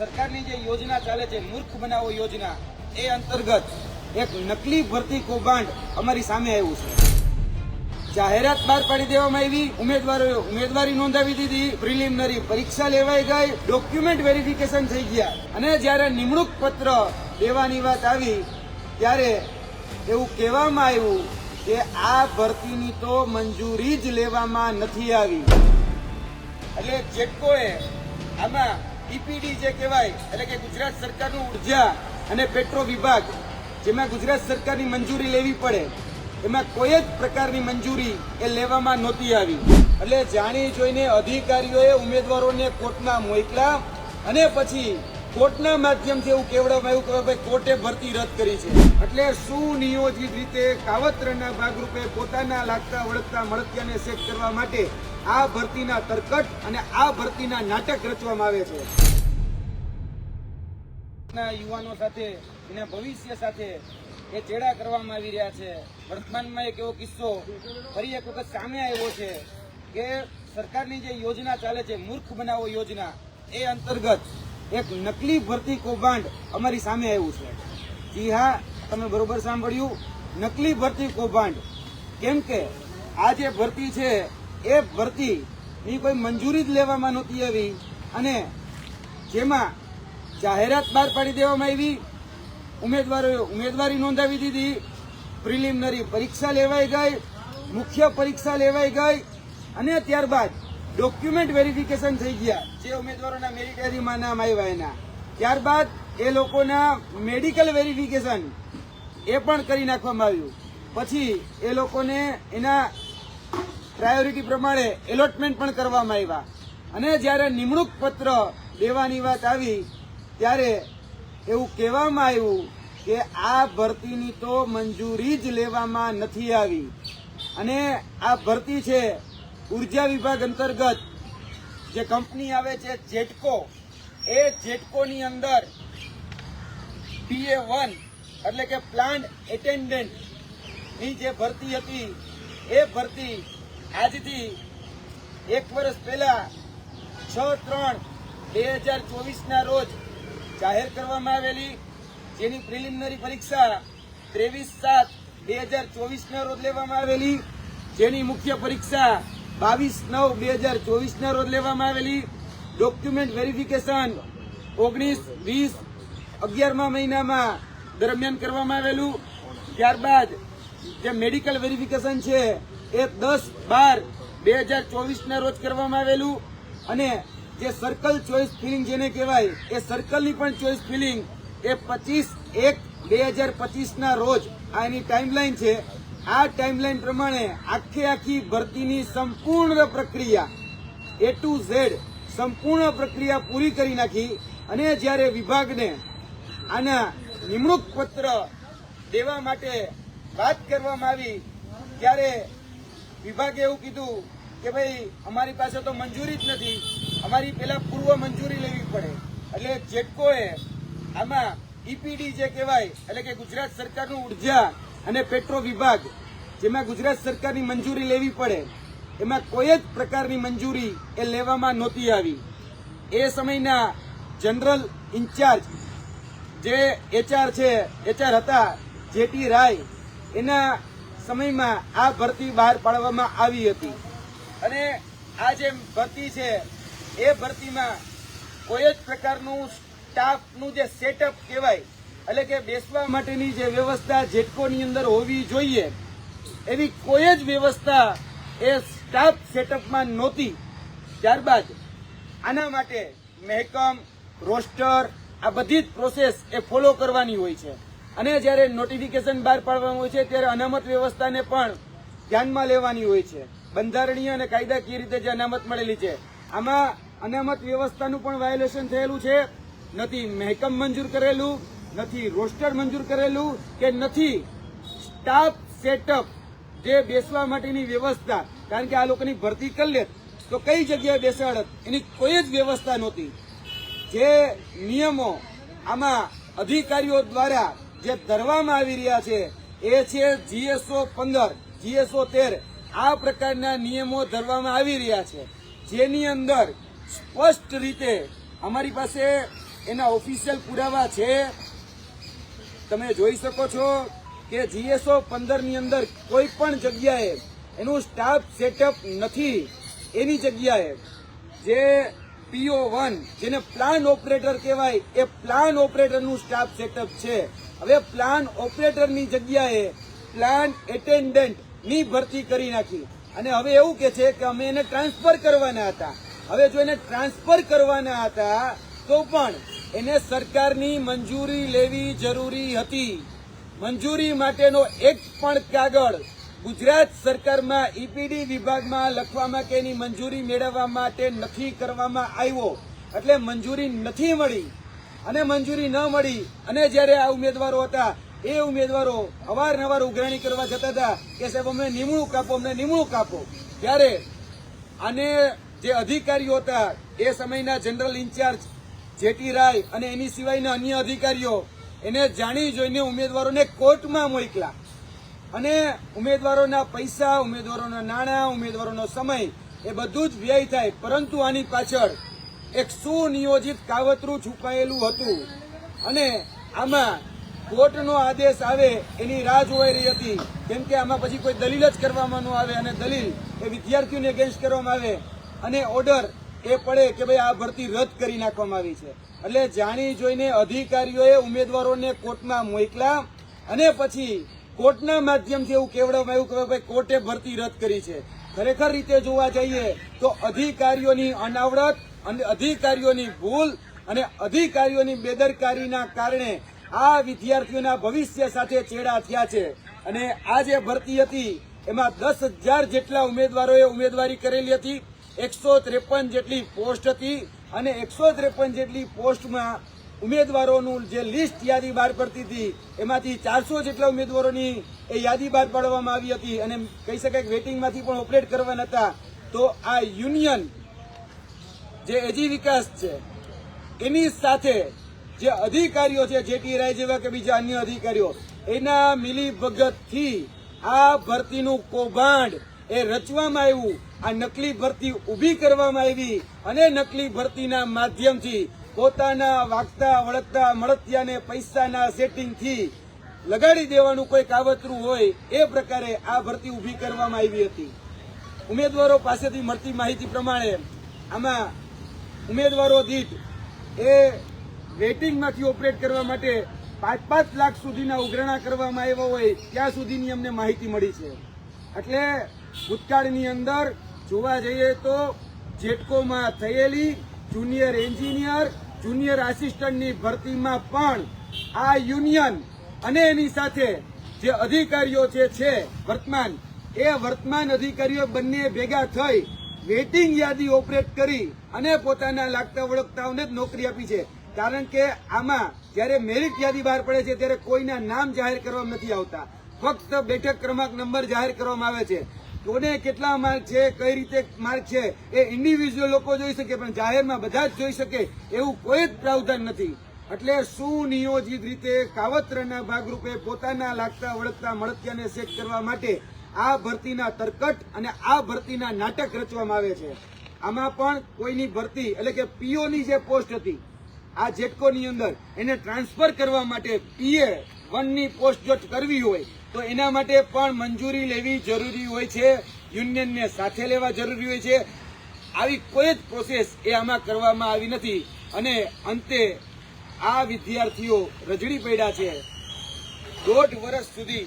સરકારની જે યોજના ચાલે છે મૂર્ખ બનાવો યોજના એ અંતર્ગત એક નકલી ભરતી કૌભાંડ અમારી સામે આવ્યું છે। જાહેરાત બહાર પાડી દેવામાં આવી, ઉમેદવારોએ ઉમેદવારી નોંધાવી દીધી, પ્રિલિમિનરી પરીક્ષા લેવાઈ ગઈ, ડોક્યુમેન્ટ વેરિફિકેશન થઈ ગયા અને જ્યારે નિમણૂક પત્ર દેવાની વાત આવી ત્યારે એવું કહેવામાં આવ્યું કે આ ભરતીની તો મંજૂરી જ લેવામાં નથી આવી। એટલે જેટકોએ આમાં ઈપીડી જે કહેવાય એટલે કે ગુજરાત સરકારનું ઉર્જા અને પેટ્રો વિભાગ જેમાં ગુજરાત સરકારની મંજૂરી લેવી પડે એમાં કોઈ જ પ્રકારની મંજૂરી એ લેવામાં નહોતી આવી। એટલે જાણી જોઈને અધિકારીઓએ ઉમેદવારોને કોર્ટમાં મોકલા અને પછી કોર્ટના માધ્યમથી એવું કહેવામાં આવ્યું કે ભાઈ કોર્ટે ભરતી રદ કરી છે। એટલે સુનિયોજિત રીતે કાવતરાના ભાગરૂપે પોતાના લાગતા વળગતા મળતિયાને સેટ કરવા માટે આ ભરતીના તરકટ અને આ ભરતીના નાટક રચવામાં આવે છે। યુવાનો સાથે એના ભવિષ્ય સાથે એ ચેડા કરવામાં આવી રહ્યા છે। વર્તમાનમાં એક એવો કિસ્સો ફરી એક વખત સામે આવ્યો છે કે સરકારની જે યોજના ચાલે છે મૂર્ખ બનાવો યોજના એ અંતર્ગત એક નકલી ભરતી કૌભાંડ અમારી સામે આવ્યું છે। જી હા, તમે બરોબર સાંભળ્યું, નકલી ભરતી કૌભાંડ। કેમ કે આ જે ભરતી છે એ ભરતીની કોઈ મંજૂરી જ લેવામાં નહોતી આવી અને જેમાં જાહેરાત બહાર પાડી દેવામાં આવી, ઉમેદવારોએ ઉમેદવારી નોંધાવી દીધી, પ્રિલિમિનરી પરીક્ષા લેવાઈ ગઈ, મુખ્ય પરીક્ષા લેવાઈ ગઈ અને ત્યારબાદ ડોક્યુમેન્ટ વેરિફિકેશન થઈ ગયા જે ઉમેદવારોના મેરિટ યાદીમાં નામ આવ્યા એના, ત્યારબાદ એ લોકોના મેડિકલ વેરિફિકેશન એ પણ કરી નાખવામાં આવ્યું। પછી એ લોકોને એના પ્રાયોરિટી પ્રમાણે એલોટમેન્ટ પણ કરવામાં આવ્યા અને જ્યારે નિમણૂક પત્ર દેવાની વાત આવી ત્યારે એવું કહેવામાં આવ્યું કે આ ભરતીની તો મંજૂરી જ લેવામાં નથી આવી અને આ ભરતી છે ઉર્જા વિભાગ અંતર્ગત જે કંપની આવે છે જેટકો, એ જેટકોની અંદર PA1 એટલે કે પ્લાન્ટ એટેન્ડન્ટ ની જે ભરતી હતી એ ભરતી આજથી એક વર્ષ પહેલા 6/3/2024 ના રોજ જાહેર કરવામાં આવેલી, જેની પ્રિલિમિનરી પરીક્ષા 23/7/2024 ના રોજ લેવામાં આવેલી, જેની મુખ્ય પરીક્ષા 22/9/2024 ના રોજ લેવામાં આવેલી, ડોક્યુમેન્ટ વેરિફિકેશન 19/20/11મા મહિનામાં દરમિયાન કરવામાં આવેલું, ત્યારબાદ જે મેડિકલ વેરિફિકેશન છે એ 10/12/2024 ના રોજ કરવામાં આવેલું અને જે સર્કલ ચોઇસ ફિલિંગ જેને કહેવાય એ સર્કલની પણ ચોઇસ ફિલિંગ એ 25/1/2025 ના રોજ આ એની ટાઈમલાઈન છે। આ ટાઈમલાઈન પ્રમાણે આખી ભરતીની સંપૂર્ણ પ્રક્રિયા A to Z સંપૂર્ણ પ્રક્રિયા પૂરી કરી નાખી અને જ્યારે વિભાગને આના નિમણૂક પત્ર દેવા માટે વાત કરવામાં આવી ત્યારે વિભાગે એવું કીધું કે ભાઈ અમારી પાસે તો મંજૂરી જ નથી, અમારી પેલા પૂર્વ મંજૂરી લેવી પડે। એટલે જેટકોએ આમાં ઈપીડી જે કહેવાય એટલે કે ગુજરાત સરકારનું ઉર્જા અને પેટ્રો વિભાગ જેમાં ગુજરાત સરકારની મંજૂરી લેવી પડે એમાં કોઈ જ પ્રકારની મંજૂરી એ લેવામાં નહોતી આવી। એ સમયના જનરલ ઇન્ચાર્જ જે HR હતા જેટી રાય, એના સમયમાં આ ભરતી બહાર પાડવામાં આવી હતી અને આ જે ભરતી છે એ ભરતીમાં કોઈ જ પ્રકારનું સ્ટાફનું જે સેટઅપ કહેવાય એટલે કે બેસવા માટેની જે વ્યવસ્થા જેટકોની અંદર હોવી જોઈએ એવી કોઈ જ વ્યવસ્થા એ સ્ટાફ સેટઅપમાં નહોતી। ત્યારબાદ આના માટે મહેકમ, રોસ્ટર આ બધી જ પ્રોસેસ એ ફોલો કરવાની હોય છે અને જ્યારે નોટિફિકેશન બહાર પાડવાનું હોય છે ત્યારે અનામત વ્યવસ્થાને પણ ધ્યાનમાં લેવાની હોય છે। બંધારણીય અને કાયદાકીય રીતે જે અનામત મળેલી છે આમાં અનામત વ્યવસ્થાનું પણ વાયોલેશન થયેલું છે, નથી મહેકમ મંજૂર કરેલું, નથી રોસ્ટર મંજૂર કરેલું કે નથી સ્ટાફ સેટઅપ જે બેસવા માટેની વ્યવસ્થા, કારણ કે આ લોકોની ભરતી કરી લે તો કઈ જગ્યાએ બેસાડત એની કોઈ જ વ્યવસ્થા નહોતી। જે નિયમો આમાં અધિકારીઓ દ્વારા જે ધરવામાં આવી રહ્યા છે એ છે GSO 15, GSO 13 આ પ્રકારના નિયમો ધરવામાં આવી રહ્યા છે જેની અંદર સ્પષ્ટ રીતે અમારી પાસે એના ઓફિશિયલ પુરાવા છે. તમે જોઈ શકો છો કે GSO 15 ની અંદર કોઈ પણ જગ્યાએ એનું સ્ટાફ સેટઅપ નથી. એની જગ્યાએ જે PO1 જેને પ્લાન ઓપરેટર કહેવાય એ પ્લાન ઓપરેટરનું સ્ટાફ સેટઅપ છે. હવે પ્લાન ઓપરેટરની જગ્યાએ પ્લાન એટેન્ડન્ટ ની ભરતી કરી નાખી અને હવે એવું કે છે કે અમે એને ટ્રાન્સફર કરવાના હતા. હવે જો એને ટ્રાન્સફર કરવાના હતા તો પણ એને સરકારની મંજૂરી લેવી જરૂરી હતી. મંજૂરી માટેનો એક પણ કાગળ ગુજરાત સરકારમાં EPD વિભાગમાં લખવામાં કે એની મંજૂરી મેળવવા માટે નથી કરવામાં આવ્યો. એટલે મંજૂરી નથી મળી અને મંજૂરી ન મળી અને જયારે આ ઉમેદવારો હતા એ ઉમેદવારો અવારનવાર ઉઘરાણી કરવા જતા હતા કે સાહેબ અમને નિમણૂક આપો, અમને નિમણૂક આપો. ત્યારે આને જે અધિકારીઓ હતા એ સમયના જનરલ ઇન્ચાર્જ જેટી રાય અને એની સિવાયના અન્ય અધિકારીઓ એને જાણી જોઈને ઉમેદવારોને કોર્ટમાં મોકલા અને ઉમેદવારોના પૈસા, ઉમેદવારોના નાણાં, ઉમેદવારોનો સમય એ બધું જ વ્યય થાય. પરંતુ આની પાછળ એક સુનિયોજિત કાવતરું છુપાયેલું હતું અને આમાં કોર્ટનો આદેશ આવે એની રાહ જોવાઈ રહી હતી. કેમ કે આમાં પછી કોઈ દલીલ જ કરવામાં ન આવે અને દલીલ એ વિદ્યાર્થીઓને અગેન્સ્ટ કરવામાં આવે અને ઓર્ડર એ પડે કે ભાઈ આ ભરતી રદ કરી નાખવામાં આવી છે. એટલે જાણી જોઈને અધિકારીઓએ ઉમેદવારોને કોર્ટમાં મોકલા અને પછી કોર્ટના માધ્યમથી એવું કહેવામાં આવ્યું કે ભાઈ કોર્ટે ભરતી રદ કરી છે. ખરેખર રીતે જોવા જઈએ તો અધિકારીઓની અનાવડત અને અધિકારીઓની ભૂલ અને અધિકારીઓની બેદરકારીના કારણે આ વિદ્યાર્થીઓના ભવિષ્ય સાથે ચેડા થયા છે. અને આ જે ભરતી હતી એમાં 10,000 જેટલા ઉમેદવારોએ ઉમેદવારી કરેલી હતી. 153 જેટલી પોસ્ટ હતી અને 153 જેટલી પોસ્ટમાં ઉમેદવારોનું જે લિસ્ટ યાદી બહાર પડતી હતી એમાંથી 400 જેટલા ઉમેદવારોની એ યાદી બહાર પાડવામાં આવી હતી અને કહી શકાય કે વેટિંગમાંથી પણ ઓપરેટ કરવાના હતા. તો આ યુનિયન જે એજી વિકાસ છે એની સાથે જે અધિકારીઓ છે જેટી રાય જેવા કે બીજા અન્ય અધિકારીઓ એના મિલીભગતથી આ ભરતીનું કૌભાંડ એ રચવામાં આવ્યું. આ નકલી ભરતી ઉભી કરવામાં આવી અને નકલી ભરતીના માધ્યમથી પોતાના વાગતા વળગતા મળતિયાને પૈસાના સેટિંગથી લગાડી દેવાનું કોઈ કાવતરું હોય એ પ્રકારે આ ભરતી ઉભી કરવામાં આવી હતી. ઉમેદવારો પાસેથી મળતી માહિતી પ્રમાણે આમાં ઉમેદવારો દીઠ એ વેટિંગમાંથી ઓપરેટ કરવા માટે 5-5 લાખ સુધીના ઉઘરાણા કરવામાં આવ્યા હોય ત્યાં સુધીની અમને માહિતી મળી છે. એટલે ભૂતકાળની અંદર જોવા જઈએ તો જેટકોમાં થયેલી જુનિયર એન્જિનિયર, જુનિયર આસિસ્ટન્ટની ભરતીમાં પણ આ યુનિયન અને એની સાથે જે અધિકારીઓ છે વર્તમાન અધિકારીઓ બંને ભેગા થઈ વેટિંગ યાદી ઓપરેટ કરી અને પોતાના લાગતા વળગતાઓને જ નોકરી આપી છે. કારણ કે આમાં જયારે મેરિટ યાદી બહાર પડે છે ત્યારે કોઈના નામ જાહેર કરવામાં નથી આવતા. ફક્ત બેઠક ક્રમાંક નંબર જાહેર કરવામાં આવે છે. કોને કેટલા માર્ક છે, કઈ રીતે માર્ક છે એ ઇન્ડિવિજ્યુઅલ લોકો જોઈ શકે પણ જાહેરમાં બધા જ જોઈ શકે એવું કોઈ જ પ્રાવધાન નથી. એટલે સુનિયોજિત રીતે કાવતરાના ભાગરૂપે પોતાના લાગતા વળગતા મળતિયાને સેટ કરવા માટે આ ભરતીના તરકટ અને આ ભરતીના નાટક રચવામાં આવે છે. આમાં પણ કોઈની ભરતી એટલે કે POની જે પોસ્ટ હતી આ જેટકોની અંદર એને ટ્રાન્સફર કરવા માટે PA1ની પોસ્ટ જો કરવી હોય તો એના માટે પણ મંજૂરી લેવી જરૂરી હોય છે, યુનિયનને સાથે લેવા જરૂરી હોય છે. આવી કોઈ જ પ્રોસેસ એ આમાં કરવામાં આવી નથી અને અંતે આ વિદ્યાર્થીઓ રજડી પડ્યા છે. 1.5 વર્ષ સુધી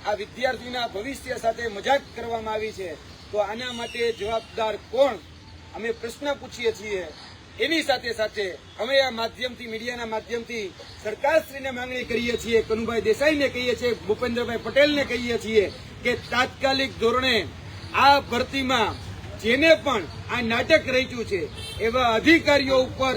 આ વિદ્યાર્થીના ભવિષ્ય સાથે મજાક કરવામાં આવી છે. તો આના માટે જવાબદાર કોણ? અમે પ્રશ્ન પૂછીએ છીએ. એની સાથે સાથે અમે આ માધ્યમથી, મીડિયાના માધ્યમથી સરકારશ્રીને માંગણી કરીએ છીએ, કનુભાઈ દેસાઈને કહીએ છીએ, ભૂપેન્દ્રભાઈ પટેલને કહીએ છીએ કે તાત્કાલિક ધોરણે આ ભરતીમાં જેને પણ આ નાટક રચ્યું છે એવા અધિકારીઓ ઉપર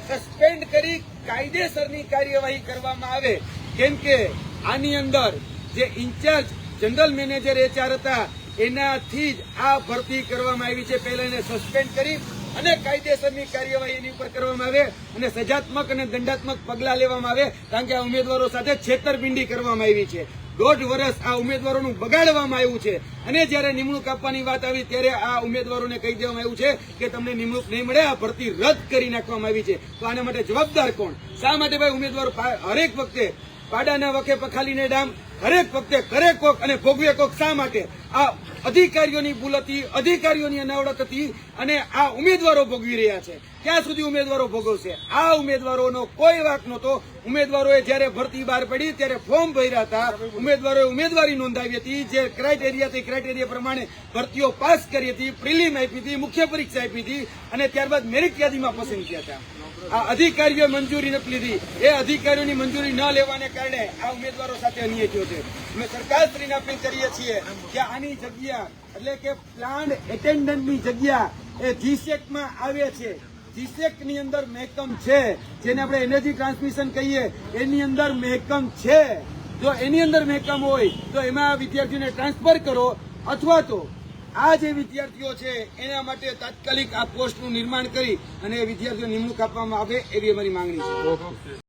સસ્પેન્ડ કરી કાયદેસરની કાર્યવાહી કરવામાં આવે. કેમ કે આની અંદર જે ઇન્ચાર્જ જનરલ મેનેજર HR હતા એનાથી જ આ ભરતી કરવામાં આવી છે. પહેલા એને સસ્પેન્ડ કરી અને કાયદેસરની કાર્યવાહી એની ઉપર કરવામાં આવે અને સજાત્મક અને દંડાત્મક પગલાં લેવામાં આવે. કારણ કે આ ઉમેદવારો સાથે છેતરપિંડી કરવામાં આવી છે. 1.5 વર્ષ આ ઉમેદવારોનું બગાડવામાં આવ્યું છે અને જ્યારે નિમણૂક આપવાની વાત આવી ત્યારે આ ઉમેદવારોને કહી દેવામાં આવ્યું છે કે તમને નિમણૂક નહીં મળે, આ ભરતી રદ કરી નાખવામાં આવી છે. તો આના માટે જવાબદાર કોણ? શા માટે ભાઈ ઉમેદવારો હરેક વખતે પાડાના વખે પખાલીને ડામ, હરેક વખતે કરે કોક અને ભોગવે કોક? શા માટે? આ અધિકારીઓની ભૂલ હતી, અધિકારીઓની અનાવડત હતી અને આ ઉમેદવારો ભોગવી રહ્યા છે. ક્યાં સુધી ઉમેદવારો ભોગવશે? આ ઉમેદવારોનો કોઈ વાંક નહોતો. ઉમેદવારોએ જયારે ભરતી બહાર પડી ત્યારે ફોર્મ ભર્યા હતા, ઉમેદવારોએ ઉમેદવારી નોંધાવી હતી, જે ક્રાઇટેરિયા તે ક્રાઇટેરિયા પ્રમાણે ભરતીઓ પાસ કરી હતી, પ્રિલિમ આપી હતી, મુખ્ય પરીક્ષા આપી હતી અને ત્યારબાદ મેરિટ યાદીમાં પસંદ થયા હતા. આ અધિકારીઓ મંજૂરી નથી લીધી. એ અધિકારીઓની મંજૂરી ન લેવાને કારણે આ ઉમેદવારો સાથે અન્યાય થયો છે. અમે સરકારશ્રીને અપીલ કરીએ છીએ કે આની જગ્યા એટલે કે પ્લાન્ટ એટેન્ડન્ટની જગ્યા એ જીસેકમાં આવે છે. જીસેક ની અંદર મહેકમ છે, જેને આપણે એનર્જી ટ્રાન્સમિશન કહીએ, એની અંદર મહેકમ છે. જો એની અંદર મહેકમ હોય તો એમાં વિદ્યાર્થીઓને ટ્રાન્સફર કરો અથવા તો આ જે વિદ્યાર્થીઓ છે એના માટે તાત્કાલિક આ પોસ્ટનું નિર્માણ કરી અને વિદ્યાર્થીઓ નિમણૂક આપવામાં આવે એવી અમારી માંગણી છે.